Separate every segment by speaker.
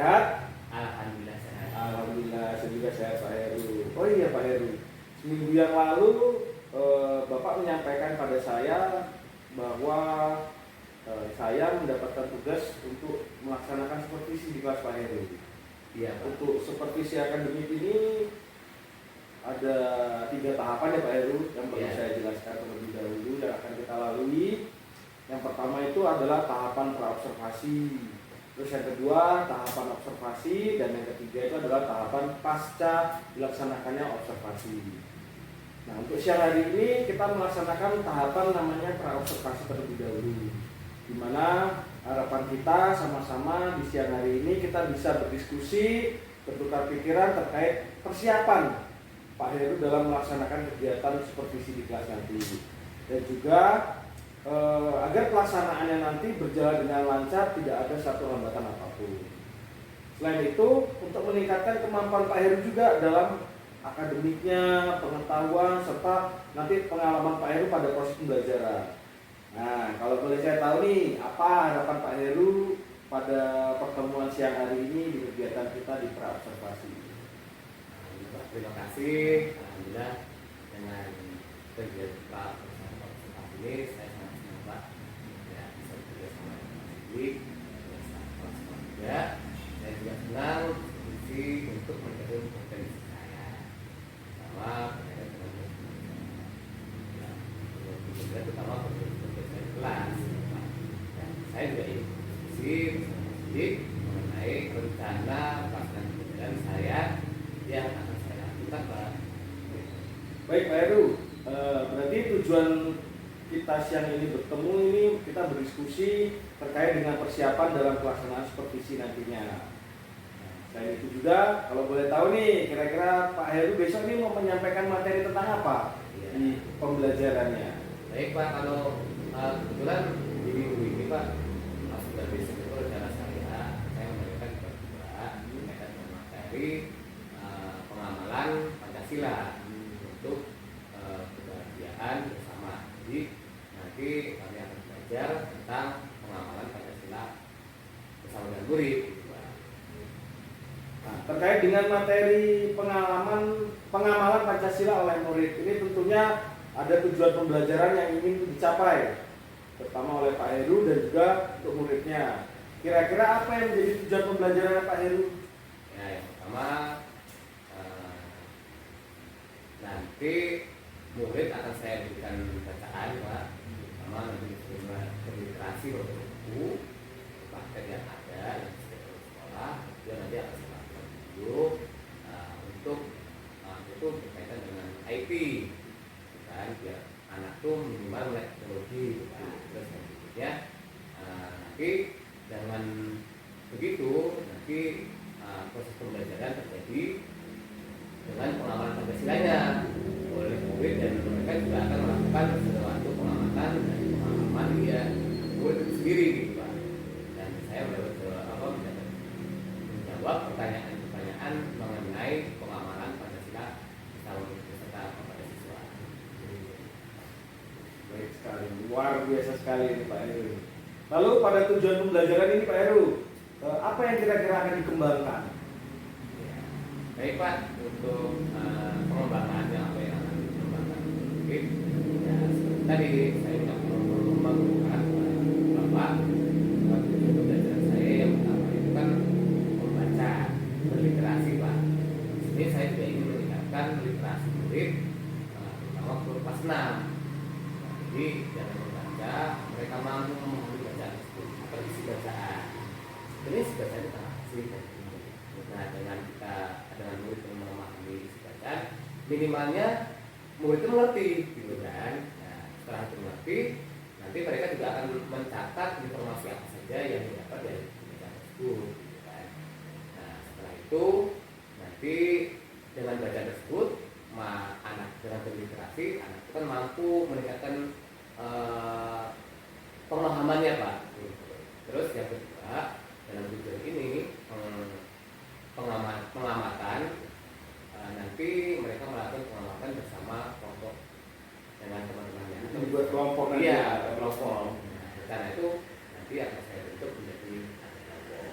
Speaker 1: sehat?
Speaker 2: Alhamdulillah sehat.
Speaker 1: Alhamdulillah, saya juga sehat Pak Heru. Oh iya Pak Heru, seminggu yang lalu Bapak menyampaikan pada saya bahwa saya mendapatkan tugas untuk melaksanakan supervisi di kelas Pak Heru.
Speaker 2: Iya Pak.
Speaker 1: Untuk supervisi akademik ini ada 3 tahapan ya Pak Heru yang perlu saya jelaskan terlebih dahulu yang akan kita lalui. Yang pertama itu adalah tahapan praobservasi. Terus yang kedua tahapan observasi, dan yang ketiga itu adalah tahapan pasca dilaksanakannya observasi. Nah, untuk siang hari ini kita melaksanakan tahapan namanya praobservasi terlebih dahulu, di mana harapan kita sama-sama di siang hari ini kita bisa berdiskusi, bertukar pikiran terkait persiapan Pak Heru dalam melaksanakan kegiatan supervisi di kelas nanti, dan juga agar pelaksanaannya nanti berjalan dengan lancar, tidak ada satu hambatan apapun. Selain itu, untuk meningkatkan kemampuan Pak Heru juga dalam akademiknya, pengetahuan, serta nanti pengalaman Pak Heru pada proses pembelajaran. Nah, kalau boleh saya tahu nih, apa harapan Pak Heru pada pertemuan siang hari ini di kegiatan kita di praobservasi?
Speaker 2: Terima kasih. Alhamdulillah dengan kegiatan praobservasi ini saya sangat senang Pak. Ya, bisa bekerja sama dengan baik, juga. Saya juga senang untuk menjadi potensi saya, sama berkaitan dengan terutama berkaitan kelas. Dan saya juga ingin mengenai rencana pelaksanaan pembelajaran saya yang akan saya lakukan Pak.
Speaker 1: Baik Pak Heru, berarti tujuan kita siang ini bertemu ini kita berdiskusi terkait dengan persiapan dalam pelaksanaan supervisi nantinya. Selain itu juga, kalau boleh tahu nih, kira-kira Pak Heru besok ini mau menyampaikan materi tentang apa di pembelajarannya?
Speaker 2: Baik Pak, kalau kebetulan di minggu ini Pak, sudah besok itu rencana saya memberikan berdua berkaitan dengan materi pengamalan Pancasila untuk kebahagiaan bersama. Jadi nanti kami akan belajar tentang pengamalan Pancasila bersama dengan murid.
Speaker 1: Nah, terkait dengan materi pengamalan Pancasila oleh murid ini tentunya ada tujuan pembelajaran yang ingin dicapai, terutama oleh Pak Heru dan juga untuk muridnya. Kira-kira apa yang menjadi tujuan pembelajaran Pak Heru?
Speaker 2: Ya, yang pertama nanti murid akan saya berikan bacaan Pak, pertama nanti berliterasi buku praktek yang ada yang di sekolah, dan nanti akan saya lakukan dulu untuk itu berkaitan dengan IT, kan biar anak tuh minimal melek teknologi, kan. Terus yang berikutnya nanti dengan begitu nanti proses pembelajaran terjadi dengan pengamalan Pancasilanya oleh murid, dan mereka juga akan melakukan suatu pengamatan dan pengalaman dia murid itu sendiri gitu Pak. Dan saya menjawab pertanyaan-pertanyaan mengenai pengamalan Pancasila beserta kepada siswa.
Speaker 1: Baik sekali, luar biasa sekali ini Pak Heru. Lalu pada tujuan pembelajaran ini Pak Heru, apa yang kira-kira akan dikembangkan?
Speaker 2: Baik Pak, untuk pengembangannya apa yang akan dikembangkan mungkin ya seperti tadi saya tidak perlu mengembangkan Bapak tujuan pembelajaran saya yang pertama itu kan membaca, berliterasi Pak. Di sini saya juga ingin meningkatkan literasi murid, terutama kelas 6. Jadi jangan membaca, mereka mampu memahami bacaan tersebut, isi bacaan. Ini isi bacaan itu apa sih? Nah, dengan murid yang memahami isi bacaan, minimalnya murid itu mengerti, gitu kan. Nah, setelah itu mengerti, nanti mereka juga akan mencatat informasi apa saja yang didapat dari bacaan tersebut, gitu kan. Nah, setelah itu nanti dengan bacaan tersebut, anak dengan berliterasi, anak itu kan mampu meningkatkan pemahamannya Pak. Terus yang kedua, dalam tujuan ini pengamatan nanti mereka melakukan pengamatan bersama kelompok dengan teman-temannya.
Speaker 1: Membuat kelompok nanti.
Speaker 2: Iya, kelompok. Karena itu nanti akan saya bentuk menjadi kelompok.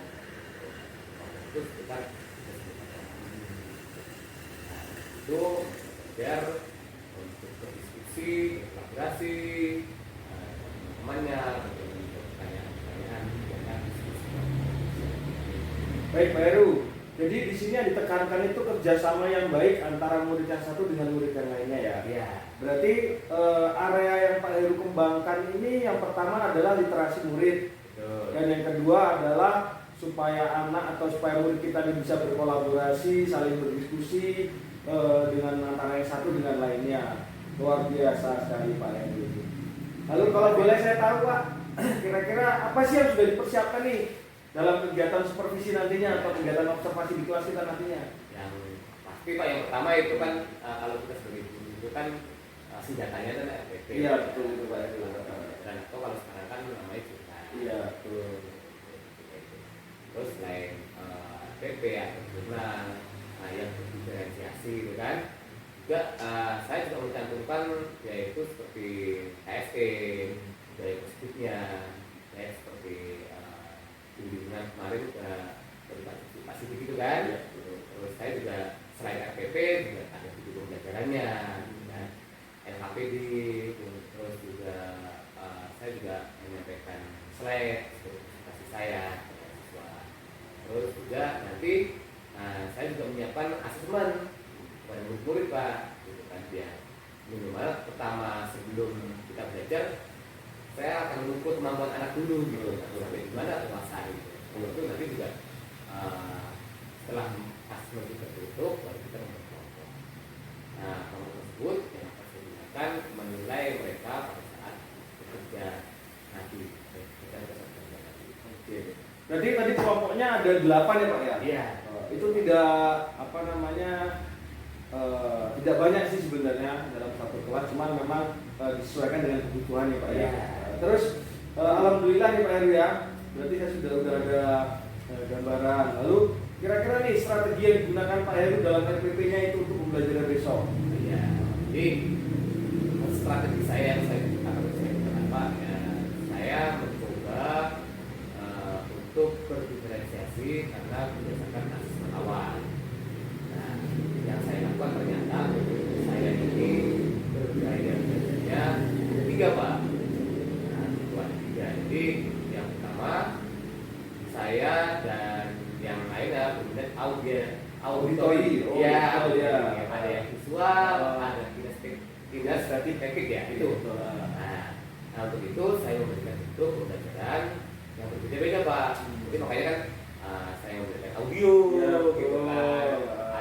Speaker 2: itu sekitar 3 orang. Nah, itu biar untuk berdiskusi, berkolaborasi, temannya, untuk pertanyaan-pertanyaan yang diskusi.
Speaker 1: Baik Pak Heru, jadi di sini yang ditekankan itu kerjasama yang baik antara murid yang satu dengan murid yang lainnya ya.
Speaker 2: Iya.
Speaker 1: Berarti area yang Pak Heru kembangkan ini yang pertama adalah literasi murid.
Speaker 2: Betul.
Speaker 1: Dan yang kedua adalah supaya anak atau supaya murid kita ini bisa berkolaborasi, saling berdiskusi dengan antara yang satu dengan lainnya. Luar biasa sekali Pak Heru. Lalu kalau boleh saya tahu Pak, kira-kira apa sih yang sudah dipersiapkan nih dalam kegiatan supervisi nantinya atau kegiatan observasi di kelas kita nantinya?
Speaker 2: Yang pasti Pak, yang pertama itu kan kalau kita sebagai guru itu kan senjatanya kan RPP.
Speaker 1: Iya betul itu Pak Heru.
Speaker 2: Dan itu kalau sekarang kan namanya juga.
Speaker 1: Iya betul.
Speaker 2: Terus selain RPP atau jurnal yang berdiferensiasi gitu kan, juga saya juga mencantumkan yaitu seperti KSE, budaya positifnya, ya seperti bimbingan kemarin juga berpartisipasi begitu kan.
Speaker 1: Ya,
Speaker 2: terus saya juga selain RPP juga ada buku pembelajarannya, kan? LHPD, terus juga saya juga menyampaikan slide sebagai presentasi saya kepada siswa. Terus juga nanti saya juga menyiapkan asesmen kepada murid-murid Pak, gitu kan, biar minimal pertama sebelum kita belajar saya akan mengukur kemampuan anak dulu gitu, sampai di mana kekuasaan gitu. Itu nanti juga setelah asesmen kita tutup baru kita membuat kelompok. Nah, kelompok tersebut yang akan saya gunakan menilai mereka pada saat bekerja nanti.
Speaker 1: Oke. Berarti tadi kelompoknya ada 8 ya Pak ya?
Speaker 2: Iya.
Speaker 1: Itu tidak apa namanya tidak banyak sih sebenarnya dalam satu kelas, cuman memang disesuaikan dengan kebutuhan ya Pak ya. Terus alhamdulillah nih Pak Heru ya, berarti saya sudah ada gambaran. Lalu kira-kira nih strategi yang digunakan Pak Heru dalam RPP-nya itu untuk pembelajaran besok?
Speaker 2: Iya. Jadi strategi saya yang saya gunakan Pak, ya, saya mencoba untuk berdiferensiasi karena berdasarkan asesmen awal. Nah, yang saya lakukan ternyata saya ini berbudaya belajarnya ada 3 Pak. Nah, itu ada 3. Jadi yang pertama saya dan yang lainnya kemudian auditori. Ya, ada yang visual, ada kinestetik ya itu. Nah, untuk itu saya memberikan itu pembelajaran yang berbeda-beda Pak. Jadi makanya kan saya memberikan audio, gitu kan.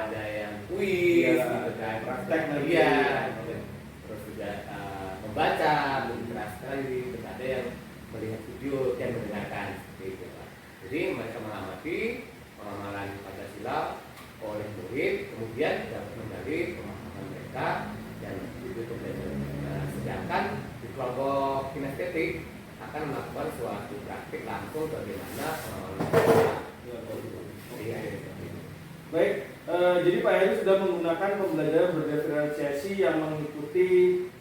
Speaker 2: Ada yang kuis, gitu kan.
Speaker 1: Praktek nanti.
Speaker 2: Iya. Terus juga membaca, berinteraksi lagi. Terus ada yang melihat video dan mendengarkan seperti itu Pak. Jadi mereka mengamati pengamalan Pancasila oleh murid, kemudian dapat menggali pemahaman mereka dan itu pembelajaran. Sedangkan di kelompok kinestetik akan melakukan suatu praktik langsung bagaimana pengamalan mereka.
Speaker 1: Baik, jadi Pak Heru sudah menggunakan pembelajaran berdiferensiasi yang mengikuti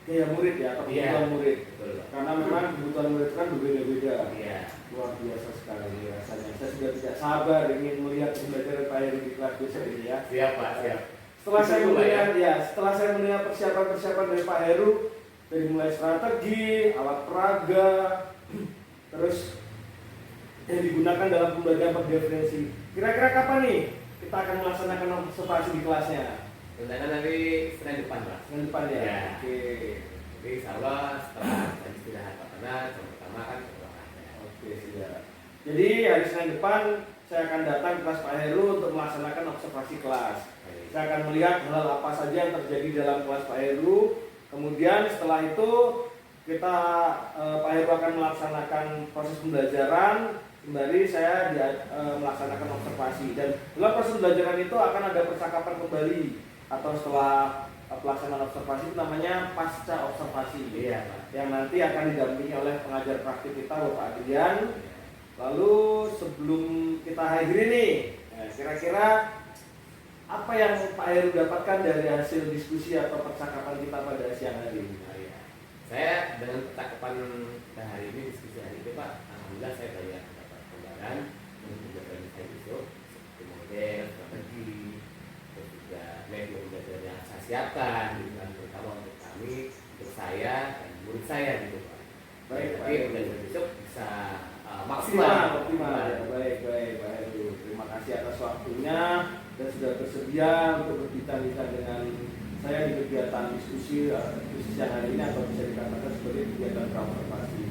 Speaker 1: gaya murid ya atau kebutuhan murid.
Speaker 2: Betul.
Speaker 1: Karena memang kebutuhan murid kan berbeda-beda.
Speaker 2: Iya.
Speaker 1: Luar biasa sekali rasanya. Saya sudah tidak sabar ingin melihat pembelajaran Pak Heru di kelas besok ini ya.
Speaker 2: Siap Pak, siap.
Speaker 1: Setelah saya mendengar persiapan-persiapan dari Pak Heru, dari mulai strategi, alat peraga, terus yang digunakan dalam pembelajaran berdiferensiasi. Kira-kira kapan nih kita akan melaksanakan observasi di kelasnya?
Speaker 2: Rencana nanti Senin depan Pak.
Speaker 1: Senin depan ya?
Speaker 2: Ya.
Speaker 1: Oke.
Speaker 2: Jadi insya Allah setelah istirahat karena jam pertama kan
Speaker 1: Oke, siap. Jadi hari Senin depan saya akan datang ke kelas Pak Heru untuk melaksanakan observasi kelas. Saya akan melihat hal apa saja yang terjadi dalam kelas Pak Heru. Kemudian setelah itu kita Pak Heru akan melaksanakan proses pembelajaran. Kembali saya melaksanakan observasi dan dalam proses pembelajaran itu akan ada percakapan kembali atau setelah pelaksanaan observasi itu namanya pasca observasi.
Speaker 2: Iya Pak.
Speaker 1: Yang nanti akan didampingi oleh pengajar praktik kita Bapak Adrian. Lalu sebelum kita akhiri nih, kira-kira apa yang Pak Heru dapatkan dari hasil diskusi atau percakapan kita pada siang hari ini?
Speaker 2: Saya dengan percakapan kita hari ini, diskusi hari ini Pak, alhamdulillah saya banyak dapat gambaran untuk pembelajaran saya besok seperti siapkan gitu kan, terutama untuk kami, untuk saya dan murid saya gitu Pak.
Speaker 1: Baik,
Speaker 2: Tapi
Speaker 1: baik.
Speaker 2: mudah-mudahan besok bisa
Speaker 1: Optimal.
Speaker 2: maksimal.
Speaker 1: Baik, Pak Heru. Terima kasih atas waktunya dan sudah bersedia untuk berbincang-bincang dengan saya di kegiatan diskusi yang hari ini atau bisa dikatakan sebagai kegiatan observasi.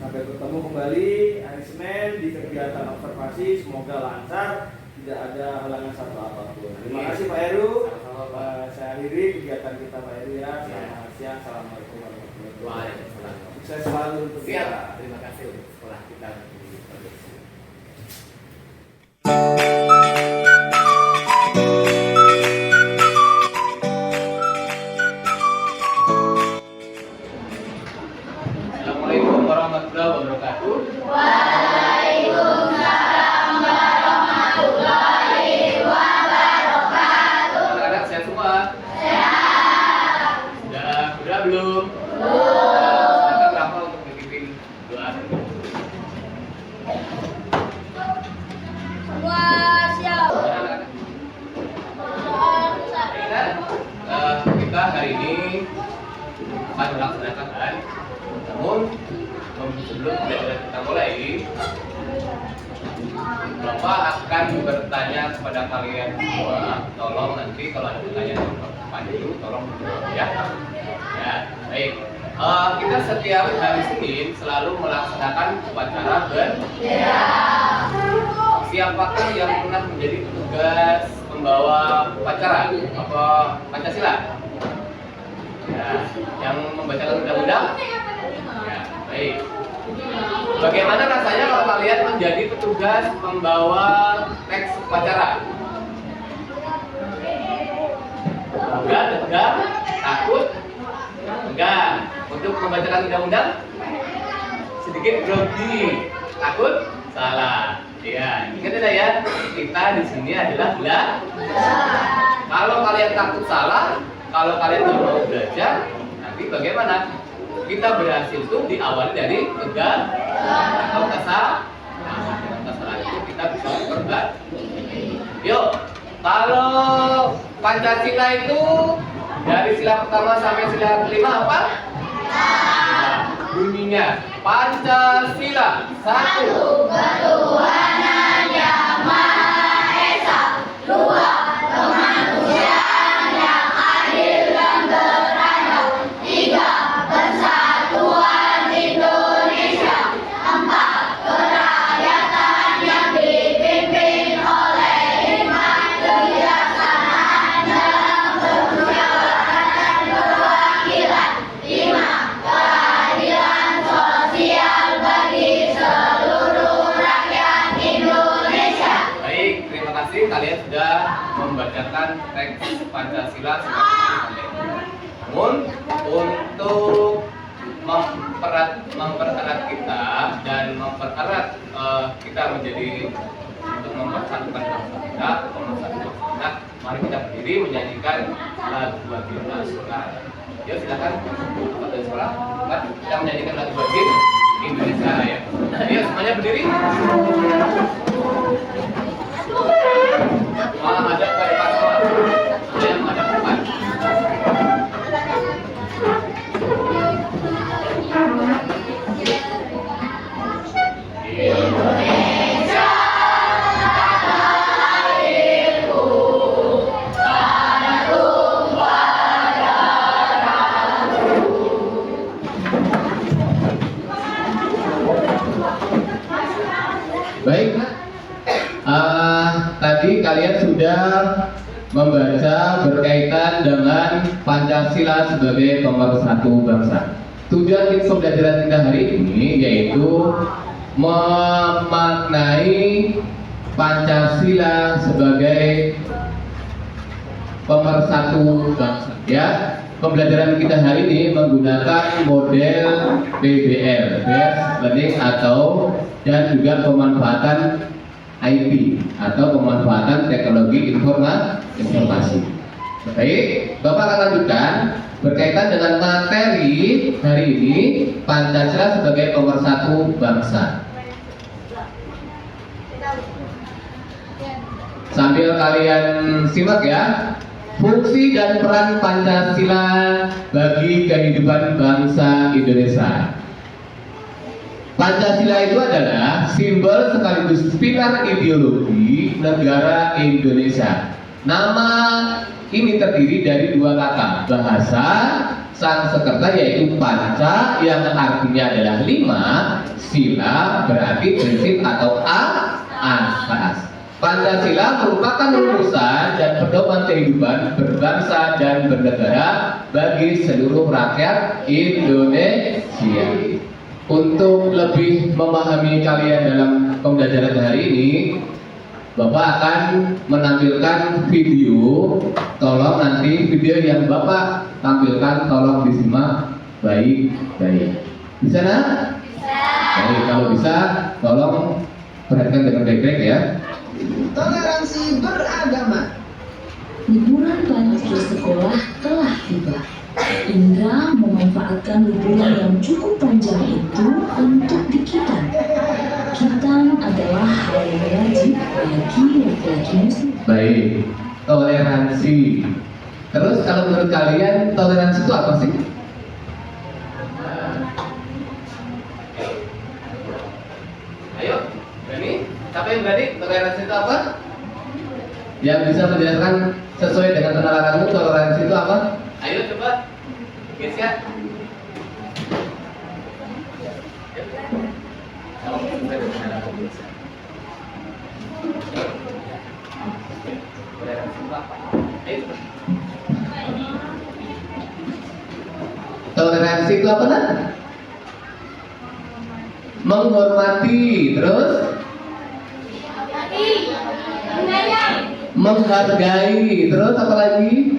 Speaker 1: Sampai bertemu kembali hari Senin di kegiatan observasi. Semoga lancar, tidak ada halangan satu apapun. Terima kasih Pak Heru.
Speaker 2: Sama-sama, Pak.
Speaker 1: Saya akhiri kegiatan kita Pak Heru ya. Selamat siang. Assalamualaikum warahmatullahi wabarakatuh.
Speaker 2: Waalaikumsalam.
Speaker 1: Sukses selalu untuk
Speaker 2: Siap.
Speaker 1: kita.
Speaker 2: Terima kasih untuk sekolah kita. Assalamualaikum warahmatullahi wabarakatuh. Anak-anak sehat semua? Sehat. Sudah belum? Silakan Rafa untuk memimpin doa. Anak-anak. Kita hari ini akan melaksanakan, namun sebelum kita mulai, Bapak akan bertanya kepada kalian semua. Tolong nanti kalau ada pertanyaan Pak Heru, tolong dijawab ya. Ya, baik. Kita setiap hari Senin selalu melaksanakan upacara bendera. Siapakah yang pernah menjadi petugas pembawa upacara apa Pancasila? Ya, yang membacakan undang-undang? Ya, baik. Bagaimana rasanya kalau kalian menjadi petugas pembawa teks upacara? Enggak, tegang, takut? Enggak. Untuk membacakan undang-undang? Sedikit grogi. Takut? Salah. Ya, ingat ya, kita di sini adalah belajar. Kalau kalian takut salah, kalau kalian tidak mau belajar, nanti bagaimana? Kita berhasil itu diawali dari tegang atau kesalahan. Nah, dengan kesalahan itu kita bisa berubah. Yuk, kalau Pancasila itu dari sila pertama sampai sila kelima apa? Nah, bunyinya Pancasila. Satu,
Speaker 3: Ketuhanan Yang Maha Esa. Dua, kemanusiaan yang adil dan beradab. Tiga, persatuan Indonesia. Empat, kerakyatan yang dipimpin oleh hikmat kebijaksanaan dalam bermusyawarah dan perwakilan. Lima, keadilan sosial bagi seluruh rakyat Indonesia.
Speaker 2: baik, terima kasih kalian sudah membacakan teks Pancasila sampai. Namun untuk mempererat kita dan mempererat kita menjadi untuk mempersatukan bangsa kita, mempersatukan kita, mari kita berdiri menyanyikan lagu Wajib Nasional. Yuk silakan Bapak dari sekolah, Pak, kita menyanyikan lagu Wajib Indonesia Raya. Yuk semuanya berdiri. Ada ke depan semua. Ada yang ada ke depan.
Speaker 3: Indonesia tanah airku, tanah tumpah darahku.
Speaker 2: Baik, tadi kalian sudah membaca berkaitan dengan Pancasila sebagai pemersatu bangsa. Tujuan pembelajaran kita hari ini yaitu memaknai Pancasila sebagai pemersatu bangsa. Ya, pembelajaran kita hari ini menggunakan model PBL, Based Learning atau dan juga pemanfaatan IT atau pemanfaatan teknologi informasi. Baik, Bapak akan lanjutkan berkaitan dengan materi hari ini Pancasila sebagai pemersatu bangsa. Sambil kalian simak ya, Fungsi dan peran Pancasila bagi kehidupan bangsa Indonesia. Pancasila itu adalah simbol sekaligus pilar ideologi negara Indonesia. Nama ini terdiri dari dua kata, bahasa Sanskerta yaitu panca yang artinya adalah 5, sila berarti prinsip atau asas. Pancasila merupakan rumusan dan pedoman kehidupan berbangsa dan bernegara bagi seluruh rakyat Indonesia. Untuk lebih memahami kalian dalam pembelajaran hari ini, Bapak akan menampilkan video. Tolong nanti video yang Bapak tampilkan tolong disimak baik-baik. Bisa nak? Bisa. Baik, kalau bisa tolong perhatikan dengan baik-baik ya.
Speaker 4: Toleransi beragama.
Speaker 5: Liburan berakhir sekolah telah tiba. Indra memanfaatkan liburan yang cukup panjang itu untuk dikitan. Kitan adalah hal yang wajib bagi laki-laki muslim.
Speaker 2: Baik, toleransi. Terus kalau menurut kalian toleransi itu apa sih? Ayo, berani? Siapa yang berani? Toleransi itu apa? Yang bisa menjelaskan sesuai dengan penerapanmu toleransi itu apa? Ayo coba, guys ya. Toleransi itu apa nak? Menghormati, terus menghargai, terus apa lagi?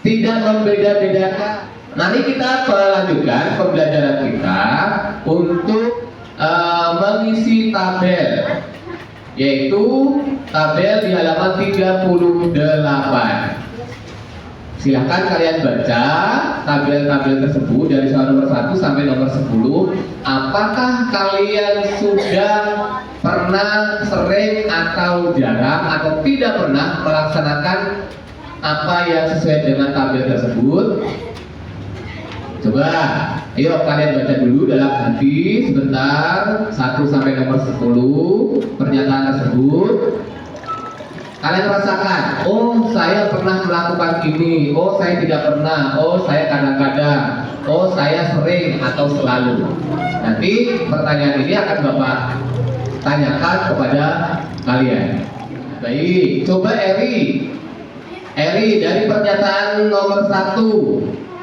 Speaker 2: Tidak membeda-bedakan. Nanti kita melanjutkan pembelajaran kita untuk mengisi tabel, yaitu tabel di halaman 38. Silahkan kalian baca tabel-tabel tersebut dari soal nomor 1 sampai nomor 10. Apakah kalian sudah pernah, sering, atau jarang, atau tidak pernah melaksanakan apa yang sesuai dengan tabel tersebut? Coba, ayo kalian baca dulu dalam hati sebentar 1 sampai nomor 10 pernyataan tersebut. Kalian rasakan, oh saya pernah melakukan ini, oh saya tidak pernah, oh saya kadang-kadang, oh saya sering atau selalu. Nanti pertanyaan ini akan Bapak tanyakan kepada kalian. Baik, coba Eri dari pernyataan nomor 1,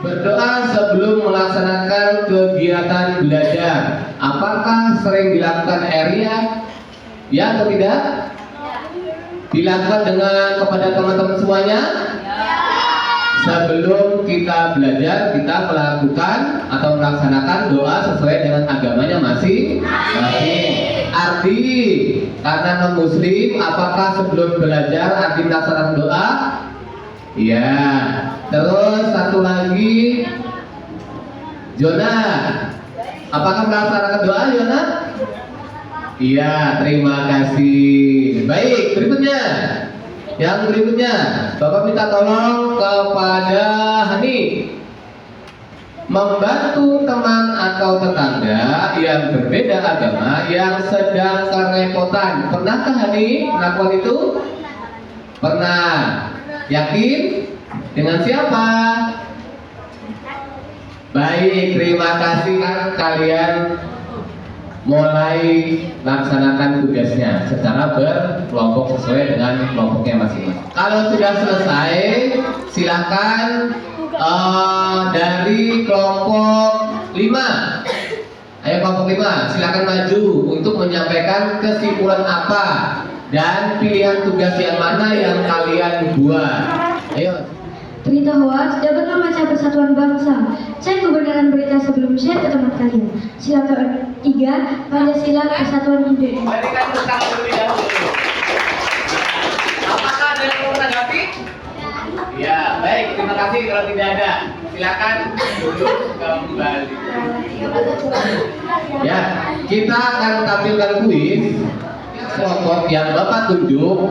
Speaker 2: berdoa sebelum melaksanakan kegiatan belajar. Apakah sering dilakukan Eri ya atau tidak? Dilakukan dengan kepada teman-teman semuanya? Sebelum kita belajar, kita melakukan atau melaksanakan doa sesuai dengan agamanya masing-masing. Arti karena non muslim, apakah sebelum belajar arti melaksanakan doa? Iya. Terus satu lagi, Jona, apakah melaksanakan doa Jona? Iya, terima kasih. Baik, berikutnya. Yang berikutnya, Bapak minta tolong kepada Hani membantu teman atau tetangga yang berbeda agama yang sedang kerepotan. Pernahkah Hani melakukan itu? Pernah. Yakin? Dengan siapa? Baik, terima kasih kalian mulai laksanakan tugasnya secara berkelompok sesuai dengan kelompoknya masing-masing. Kalau sudah selesai, silakan dari kelompok 5. Ayo kelompok 5, silakan maju untuk menyampaikan kesimpulan apa dan pilihan tugas yang mana yang kalian buat. Ayo.
Speaker 6: Berita hoax dapat memecah persatuan bangsa. Cek kebenaran berita sebelum share ke teman kalian. Silakan 3, Pancasila Persatuan Indonesia.
Speaker 2: Berikan tentang terlebih dahulu. Apakah ada yang mau menanggapi? Ya, baik. Terima kasih. Kalau tidak ada, silakan duduk kembali. Ya, kita akan tampilkan kuis kelompok yang Bapak tunjuk.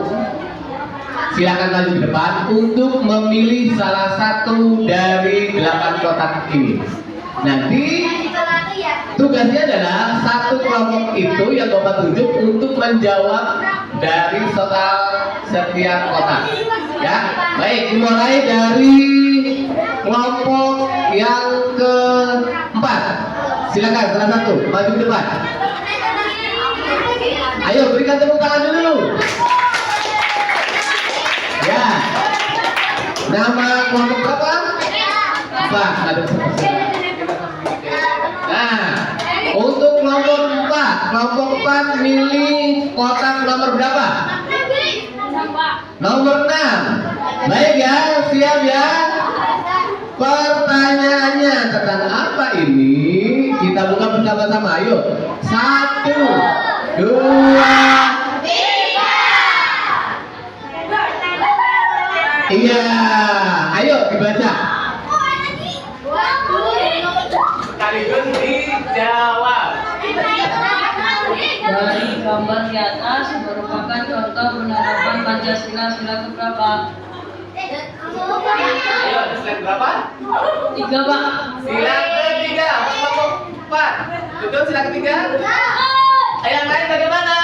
Speaker 2: silakan maju ke depan untuk memilih salah satu dari 8 kotak ini. Nanti tugasnya adalah satu kelompok itu yang Bapak tunjuk untuk menjawab dari soal setiap kotak. Ya, baik, dimulai dari kelompok yang keempat. Silakan salah satu maju ke depan. Ayo berikan tepuk tangan dulu. Ya. Nama kelompok berapa? Pak, ada peserta. Nah, untuk kelompok 4 milih kotak nomor berapa? Nomor 6. Baik ya, siap ya. Pertanyaannya tentang apa ini? Kita buka bersama-sama. Ayo. 1, 2, 3. Iya. Ayo dibaca. Sekaligus dijawab.
Speaker 7: Dari gambar di atas merupakan contoh penerapan Pancasila sila keberapa?
Speaker 2: Ayo, ada slide berapa?
Speaker 7: 3, Pak.
Speaker 2: Sila ketiga, kelompok 4. Betul, sila ketiga? Yang lain bagaimana?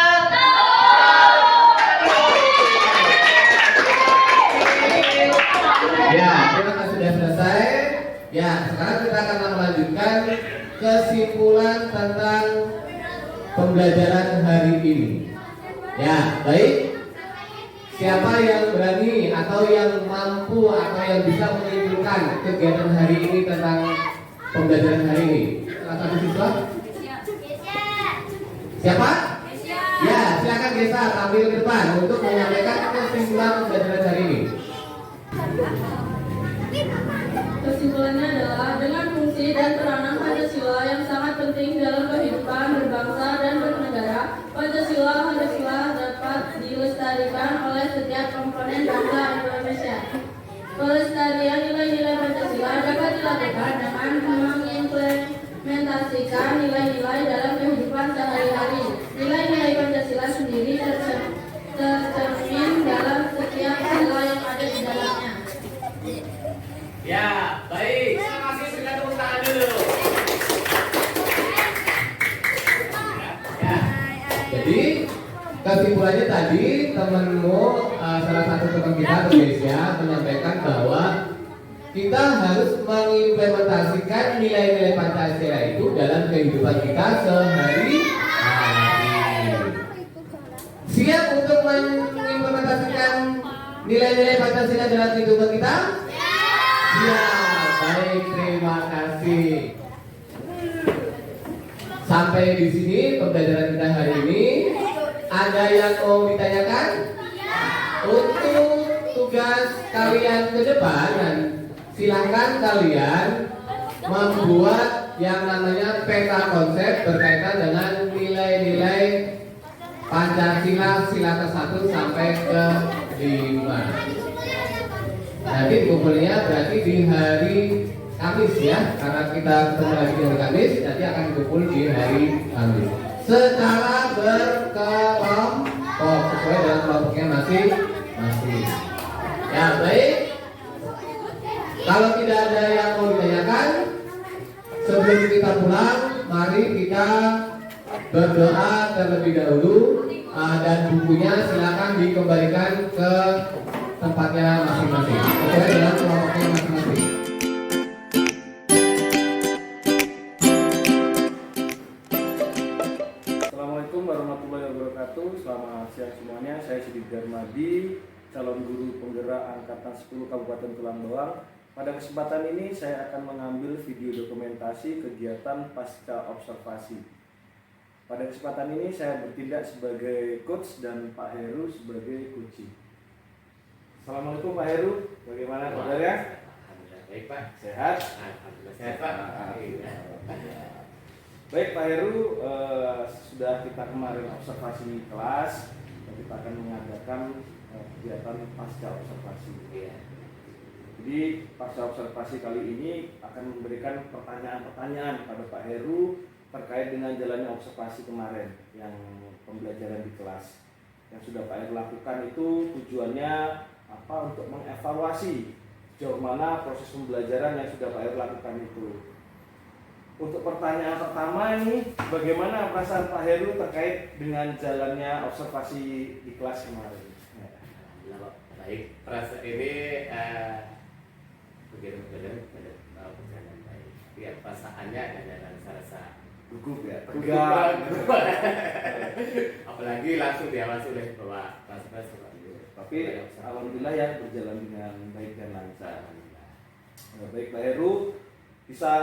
Speaker 2: Ya, terima kasih sudah selesai. Ya, sekarang kita akan melanjutkan kesimpulan tentang pembelajaran hari ini. Ya, baik. Siapa yang berani atau yang mampu atau yang bisa menyimpulkan kegiatan hari ini tentang pembelajaran hari ini? Salah satu siswa? Siapa? Ya, silakan Gesa tampil ke depan untuk menyampaikan kesimpulan pembelajaran hari ini.
Speaker 7: Kesimpulannya adalah dengan fungsi dan peranan Pancasila yang sangat penting dalam kehidupan berbangsa dan bernegara, Pancasila haruslah dapat dilestarikan oleh setiap komponen bangsa Indonesia. Pelestarian nilai-nilai Pancasila dapat dilakukan dengan mengimplementasikan nilai-nilai dalam kehidupan sehari-hari. Nilai-nilai Pancasila sendiri tercermin dalam setiap sila yang ada di dalamnya.
Speaker 2: Ya, baik. Terima kasih, berikan tepuk tangan dulu. Ya. Jadi kesimpulannya tadi temanmu salah satu teman kita Indonesia menyampaikan bahwa kita harus mengimplementasikan nilai-nilai Pancasila itu dalam kehidupan kita sehari-hari. Siap untuk mengimplementasikan nilai-nilai Pancasila dalam kehidupan kita? Ya, baik, terima kasih. Sampai di sini pembelajaran kita hari ini. Ada yang mau ditanyakan? Untuk tugas kalian ke depan, dan silakan kalian membuat yang namanya peta konsep berkaitan dengan nilai-nilai Pancasila sila ke-1 sampai ke-5. Nanti kumpulnya berarti di hari Kamis ya, karena kita ketemu lagi di hari Kamis, nanti akan dikumpul di hari Kamis secara berkelompok sesuai dengan kelompoknya masing-masing. Ya, baik. Kalau tidak ada yang mau ditanyakan, sebelum kita pulang, mari kita berdoa terlebih dahulu, dan bukunya silakan dikembalikan ke tempatnya masing-masing sesuai dengan kelompoknya masing-masing.
Speaker 1: Assalamualaikum warahmatullahi wabarakatuh. Selamat siang semuanya. Saya Sidik Darmadi, calon guru penggerak angkatan 10 Kabupaten Tulang Bawang. Pada kesempatan ini saya akan mengambil video dokumentasi kegiatan pasca observasi. Pada kesempatan ini saya bertindak sebagai coach dan Pak Heru sebagai coaching. Assalamualaikum Pak Heru, bagaimana kabarnya?
Speaker 2: Alhamdulillah baik Pak.
Speaker 1: Sehat?
Speaker 2: Alhamdulillah sehat Pak.
Speaker 1: Baik Pak Heru, sudah kita kemarin observasi kelas dan kita akan mengadakan kegiatan pasca observasi. Jadi pasca observasi kali ini akan memberikan pertanyaan-pertanyaan pada Pak Heru terkait dengan jalannya observasi kemarin yang pembelajaran di kelas. Yang sudah Pak Heru lakukan itu tujuannya untuk mengevaluasi sejauh mana proses pembelajaran yang sudah Pak Heru lakukan itu. Untuk pertanyaan pertama ini, bagaimana perasaan Pak Heru terkait dengan jalannya observasi di kelas kemarin?
Speaker 2: Alhamdulillah, Pak. Baik, perasaan ini kegiatan pembelajaran berjalan baik. Ya, perasaannya dan saya rasa
Speaker 1: Gugup ya,
Speaker 2: tegang.
Speaker 1: tegang.
Speaker 2: Apalagi langsung diawasi oleh Bapak Mas
Speaker 1: Tapi alhamdulillah ya berjalan dengan baik dan lancar. Baik Pak Heru, bisa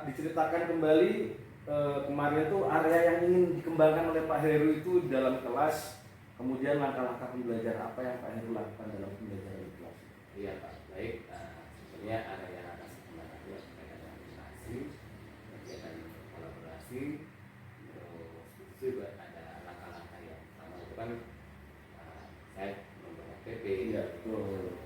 Speaker 1: diceritakan kembali kemarin itu area yang ingin dikembangkan oleh Pak Heru itu dalam kelas, kemudian langkah-langkah pembelajaran apa yang Pak Heru lakukan dalam pembelajaran di kelas?
Speaker 2: Iya Pak, baik. Sebenarnya area atas kembangkannya berkaitan dengan administrasi, kegiatan kolaborasi, terus juga ada langkah-langkah yang pertama itu kan saya membuat PP,
Speaker 1: Iya, betul.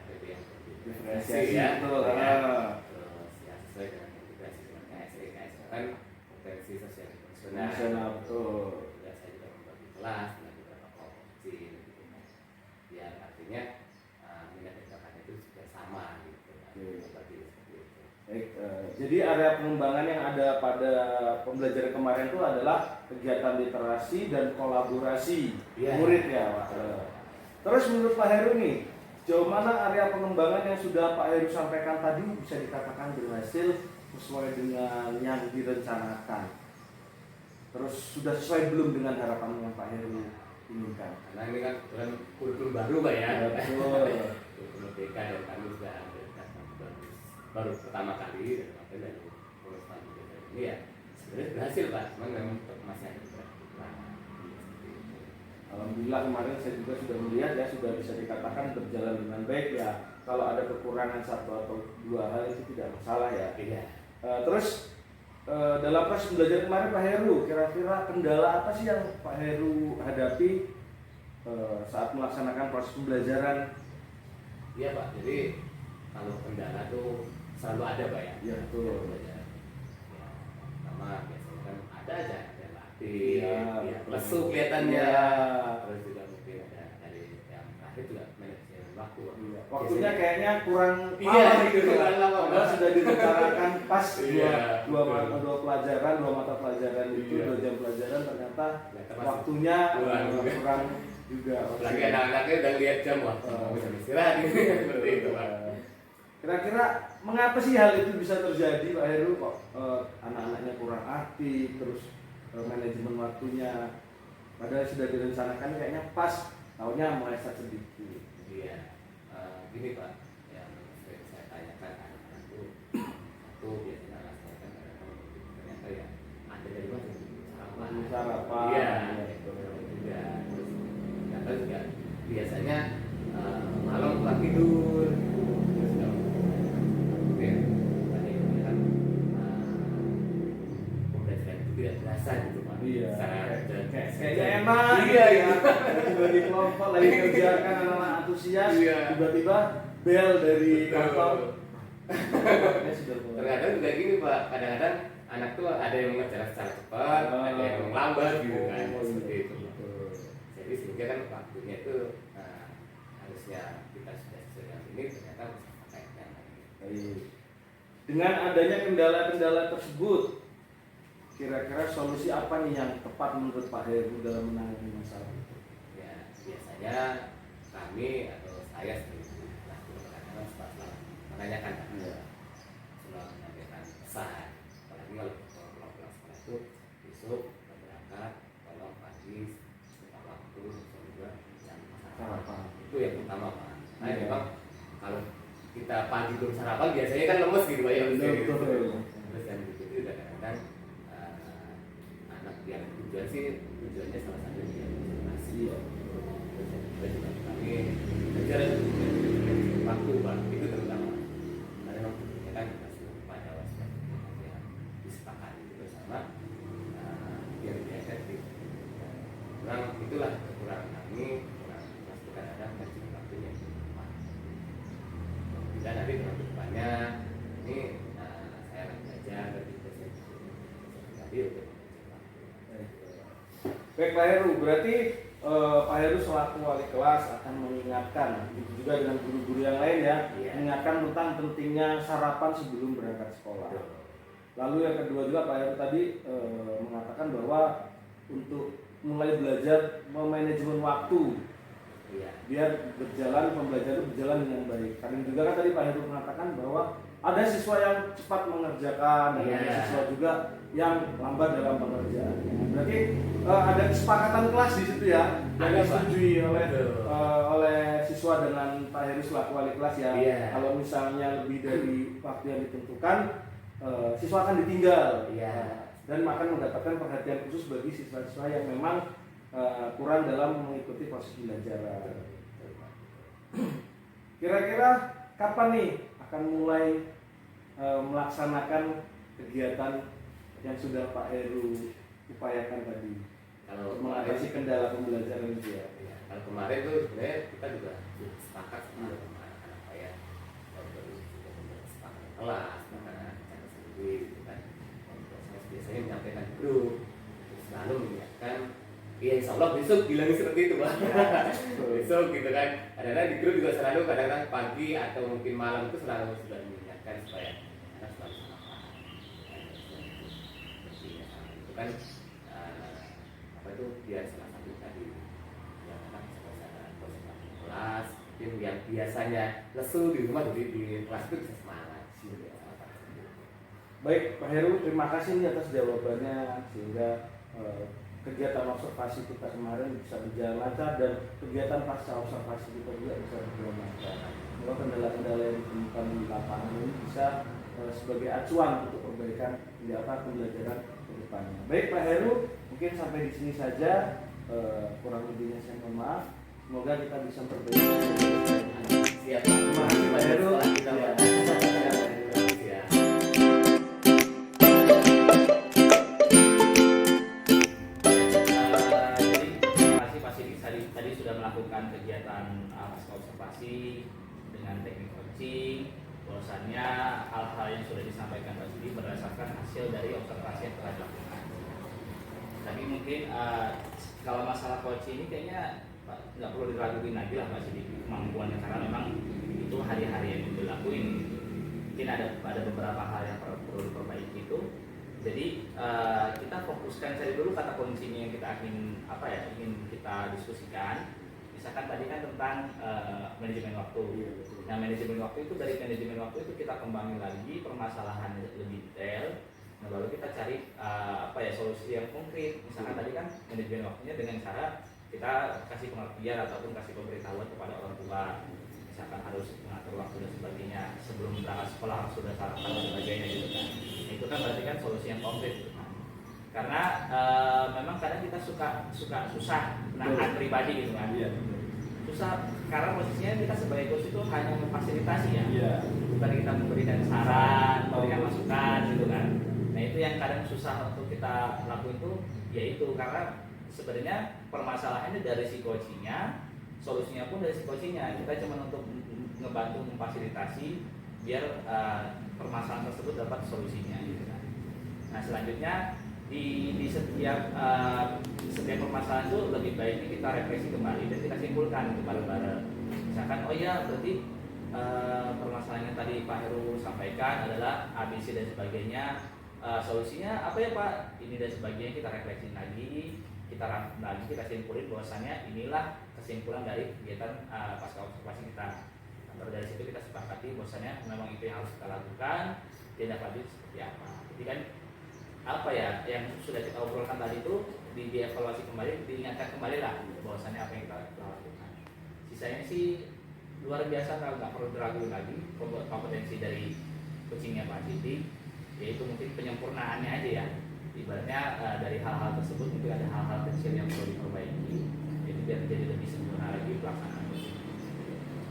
Speaker 2: PP yang
Speaker 1: Diferensiasi
Speaker 2: ya,
Speaker 1: betul.
Speaker 2: terus ya sesuai dengan integrasi dengan KSE kan potensi sosial
Speaker 1: Nasional
Speaker 2: emosional.
Speaker 1: betul.
Speaker 2: Ya, saya juga membagi kelas dengan beberapa kelompok kecil gitu kan. Biar artinya minat dan bakat itu juga sama gitu kan. Seperti itu.
Speaker 1: Baik, jadi area pengembangan yang ada pada pembelajaran kemarin itu adalah kegiatan literasi dan kolaborasi murid ya Pak. Terus menurut Pak Heru nih, sejauh mana area pengembangan yang sudah Pak Heru sampaikan tadi bisa dikatakan berhasil sesuai dengan yang direncanakan? Terus sudah sesuai belum dengan harapan yang Pak Heru inginkan?
Speaker 2: Karena ini kan kebetulan kurikulum baru Pak ya.
Speaker 1: Betul.
Speaker 2: Kurikulum BK dan kami juga baru pertama kali dan makanya dari pengurusan ini ya sebenarnya berhasil Pak, cuman memang masih ada beberapa kekurangan.
Speaker 1: Alhamdulillah kemarin saya juga sudah melihat ya, sudah bisa dikatakan berjalan dengan baik ya. Kalau ada kekurangan satu atau dua hal itu tidak masalah ya.
Speaker 2: Iya.
Speaker 1: Terus dalam proses belajar kemarin Pak Heru, kira-kira kendala apa sih yang Pak Heru hadapi saat melaksanakan proses pembelajaran?
Speaker 2: Iya Pak, jadi kalau kendala tuh selalu ada Pak ya.
Speaker 1: Iya betul.
Speaker 2: Ya, pertama biasanya kan ada aja yang latih, ya, lesu kelihatannya.
Speaker 1: Iya.
Speaker 2: Terus juga mungkin ada dari yang terakhir juga manajemen waktu.
Speaker 1: Iya. Waktunya kayaknya kurang
Speaker 2: Iya,
Speaker 1: gitu
Speaker 2: gitu
Speaker 1: kan.
Speaker 2: kan.
Speaker 1: Padahal sudah direncanakan pas
Speaker 2: Iya,
Speaker 1: dua
Speaker 2: betul.
Speaker 1: pelajaran, dua mata pelajaran itu,
Speaker 2: Iya.
Speaker 1: 2 jam pelajaran ternyata
Speaker 2: Ternyata masih
Speaker 1: waktunya
Speaker 2: kurang juga.
Speaker 1: kurang juga.
Speaker 2: Apalagi anak-anaknya udah lihat jam wah, bisa istirahat gitu seperti itu Pak.
Speaker 1: Kira-kira mengapa sih hal itu bisa terjadi Pak Heru? Kok anak-anaknya kurang aktif, terus manajemen waktunya padahal sudah direncanakan kayaknya pas, tahunya meleset sedikit.
Speaker 2: Iya, gini Pak, yang sering saya tanyakan anak-anak itu satu biasanya anak saya kan kadang-kadang ternyata ya ada dari mana sarapan.
Speaker 1: Sarapan.
Speaker 2: Iya,
Speaker 1: Iya,
Speaker 2: itu juga. Terus ternyata juga biasanya malam pulang tidur. Terus kalau mungkin tadi kan pembelajaran itu tidak berasa gitu Pak.
Speaker 1: Iya.
Speaker 2: Kayaknya
Speaker 1: enak.
Speaker 2: Iya,
Speaker 1: gitu
Speaker 2: iya.
Speaker 1: Tiba di kelompok lagi kerjakan anak-anak antusias,
Speaker 2: Iya.
Speaker 1: tiba-tiba bel dari
Speaker 2: Betul.
Speaker 1: kantor. Ya, sudah mulai.
Speaker 2: Terkadang juga gini Pak, kadang-kadang anak tuh ada yang mengejar secara cepat, ada yang lambat gitu kan, seperti itu.
Speaker 1: Betul.
Speaker 2: Jadi sehingga kan waktunya itu harusnya kita sudah sesuai dengan ini, ternyata bisa pakai yang lain.
Speaker 1: Baik. Dengan adanya kendala-kendala tersebut, kira-kira solusi apa nih yang tepat menurut Pak Heru dalam menangani masalah itu?
Speaker 2: Ya biasanya kami atau saya sebagai pelaku kadang-kadang setelah menanyakan
Speaker 1: Iya.
Speaker 2: selalu menyampaikan pesan, apalagi kalau pulang sekolah itu besok berangkat, tolong pagi sekitar waktu juga jam sarapan. Itu yang pertama Pak. Nah
Speaker 1: Iya.
Speaker 2: memang kalau kita pagi belum sarapan biasanya kan lemes gitu Pak ya.
Speaker 1: Betul.
Speaker 2: Terus yang begitu juga kadang-kadang anak yang tujuannya salah satu dia konsentrasi.
Speaker 1: Iya.
Speaker 2: Terus yang kedua juga kami belajar waktu Pak, itu terutama. Karena memang kita kan masih pada waspad yang disepakati bersama biar lebih efektif. Memang itulah kekurangan kami, kekurangan waktu kadang-kadang manajemen waktunya itu tepat. Dan nanti dengan depannya ini saya akan belajar dari dosen tadi untuk
Speaker 1: Baik Pak Heru, berarti Pak Heru selaku wali kelas akan mengingatkan, begitu juga dengan guru-guru yang lain ya, mengingatkan tentang pentingnya sarapan sebelum berangkat sekolah. Lalu yang kedua juga Pak Heru tadi mengatakan bahwa untuk mulai belajar memanajemen waktu, biar pembelajaran berjalan dengan baik. Karena juga kan tadi Pak Heru mengatakan bahwa ada siswa yang cepat mengerjakan dan ada siswa juga yang lambat dalam pengerjaannya. Berarti ada kesepakatan kelas di situ ya, yang disetujui oleh siswa dengan Pak Heru selaku wali kelas ya. Kalau misalnya lebih dari waktu yang ditentukan, siswa akan ditinggal dan akan mendapatkan perhatian khusus bagi siswa-siswa yang memang kurang dalam mengikuti proses belajar. Kira-kira kapan nih akan mulai melaksanakan kegiatan yang sudah Pak Heru upayakan tadi?
Speaker 2: Kalau
Speaker 1: mengatasi kendala pembelajaran itu ya.
Speaker 2: Kalau kemarin tuh sebenarnya kita juga sepakat sama anak-anak Pak ya, baru sepakat kelas, anak-anak sendiri gitu kan. Saya biasanya menyampaikan di grup, selalu mengingatkan. Iya, insya Allah besok bilangnya seperti itu Pak. Besok gitu kan. Kadang-kadang di grup juga selalu kadang-kadang pagi atau mungkin malam itu selalu sudah mengingatkan supaya anak selalu sarapan. Itu kan apa itu biar salah satu tadi yang anak bisa konsentrasi kelas, yang biasanya lesu di rumah di kelas itu bisa semangat sih.
Speaker 1: Baik Pak Heru, terima kasih nih atas jawabannya sehingga kegiatan observasi kita kemarin bisa berjalan lancar dan kegiatan pasca observasi kita juga bisa berjalan lancar. Bahwa kendala-kendala yang ditemukan di lapangan ini bisa sebagai acuan untuk perbaikan pembelajaran ke depannya. Baik Pak Heru, mungkin sampai di sini saja, kurang lebihnya saya mohon maaf. Semoga kita bisa memperbaiki.
Speaker 2: Siap.
Speaker 1: Terima kasih Pak Heru.
Speaker 8: Tadi sudah melakukan kegiatan pasca observasi dengan teknik coaching. Bahwasannya hal-hal yang sudah disampaikan Pak Sidi berdasarkan hasil dari observasi yang telah dilakukan. Tapi mungkin kalau masalah coaching ini kayaknya nggak perlu diragukan lagi lah Pak Sidi kemampuannya, karena memang itu hari-hari yang dilakuin. Mungkin ada beberapa hal yang perlu diperbaiki itu. Jadi kita fokuskan cari dulu kata kuncinya yang kita ingin kita diskusikan. Misalkan tadi kan tentang manajemen waktu. Nah, manajemen waktu itu, dari manajemen waktu itu kita kembangin lagi permasalahannya lebih detail. Nah, baru kita cari solusi yang konkret. Misalkan tadi kan manajemen waktunya dengan cara kita kasih pengertian ataupun kasih pemberitahuan kepada orang tua. Misalkan harus mengatur waktu dan sebagainya, sebelum berangkat sekolah harus sudah sarapan dan sebagainya gitu kan. Nah, itu kan berarti kan solusi yang konkret gitu kan. Karena memang kadang kita susah menahan pribadi gitu kan. Susah karena posisinya kita sebagai coach itu hanya memfasilitasi ya. Bukan kita memberikan saran, memberikan masukan gitu kan. Nah, itu yang kadang susah untuk kita lakuin tuh, yaitu karena sebenarnya permasalahannya dari si coachingnya, solusinya pun dari si coachingnya. Kita cuma untuk ngebantu memfasilitasi biar permasalahan tersebut dapat solusinya gitu kan. Nah, selanjutnya di setiap permasalahan itu lebih baiknya kita refleksi kembali dan kita simpulkan bareng-bareng. Misalkan berarti permasalahan yang tadi Pak Heru sampaikan adalah ABC dan sebagainya. Solusinya apa ya Pak? Ini dan sebagainya kita refleksi lagi, kita rangkum lagi, kita simpulin bahwasannya inilah kesimpulan dari kegiatan pasca observasi kita. Lalu dari situ kita sepakati bahwasannya memang itu yang harus kita lakukan, tindak lanjut seperti apa. Jadi kan yang sudah kita obrolkan tadi itu dievaluasi kembali, diingatkan kembali lah bahwasannya apa yang kita lakukan. Sisanya sih luar biasa, nggak perlu diragukan lagi kompetensi dari coachingnya Pak Siti, yaitu mungkin penyempurnaannya aja ya. Ibaratnya dari hal-hal tersebut mungkin ada hal-hal kecil yang perlu diperbaiki, jadi biar jadi lebih sempurna lagi pelaksanaan.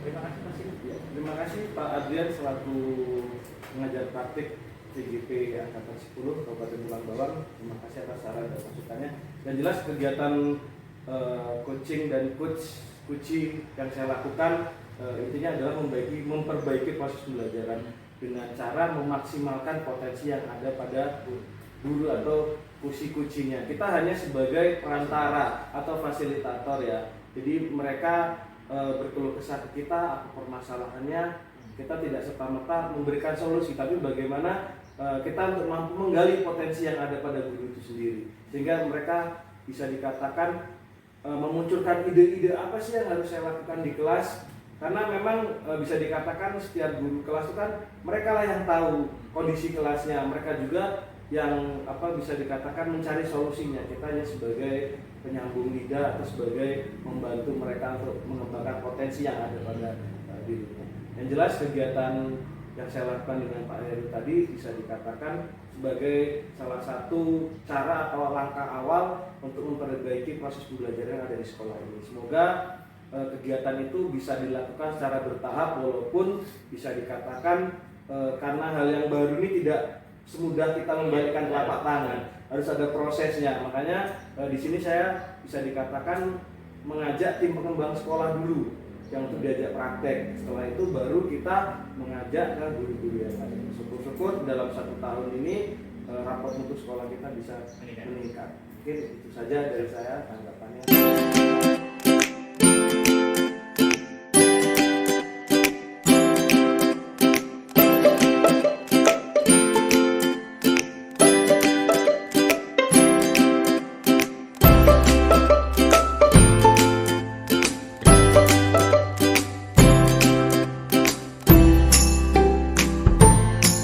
Speaker 8: Terima kasih Pak Siti.
Speaker 1: Terima kasih Pak Adrian selaku pengajar praktik CGP Angkatan 10 Kabupaten Tulang Bawang. Terima kasih atas saran dan masukannya. Dan jelas kegiatan coaching dan coaching yang saya lakukan intinya adalah memperbaiki proses pembelajaran dengan cara memaksimalkan potensi yang ada pada guru atau kuci-kucinya. Kita hanya sebagai perantara atau fasilitator ya. Jadi mereka berkeluh kesah ke kita apa permasalahannya, kita tidak serta-merta memberikan solusi, tapi bagaimana kita untuk mampu menggali potensi yang ada pada guru itu sendiri, sehingga mereka bisa dikatakan memunculkan ide-ide apa sih yang harus saya lakukan di kelas. Karena memang bisa dikatakan setiap guru kelas itu kan mereka lah yang tahu kondisi kelasnya, mereka juga yang bisa dikatakan mencari solusinya. Kita hanya sebagai penyambung lidah atau sebagai membantu mereka untuk mengembangkan potensi yang ada pada dirinya. Yang jelas kegiatan yang saya lakukan dengan Pak Heru tadi bisa dikatakan sebagai salah satu cara atau langkah awal untuk memperbaiki proses pembelajaran yang ada di sekolah ini. Semoga kegiatan itu bisa dilakukan secara bertahap, walaupun bisa dikatakan karena hal yang baru ini tidak semudah kita membalikkan telapak tangan, harus ada prosesnya. Makanya di sini saya bisa dikatakan mengajak tim pengembang sekolah dulu yang untuk diajak praktek. Setelah itu baru kita mengajak ke guru-guru yang ada. Syukur-syukur dalam 1 tahun ini rapor mutu sekolah kita bisa meningkat. Mungkin itu saja dari saya tanggapannya.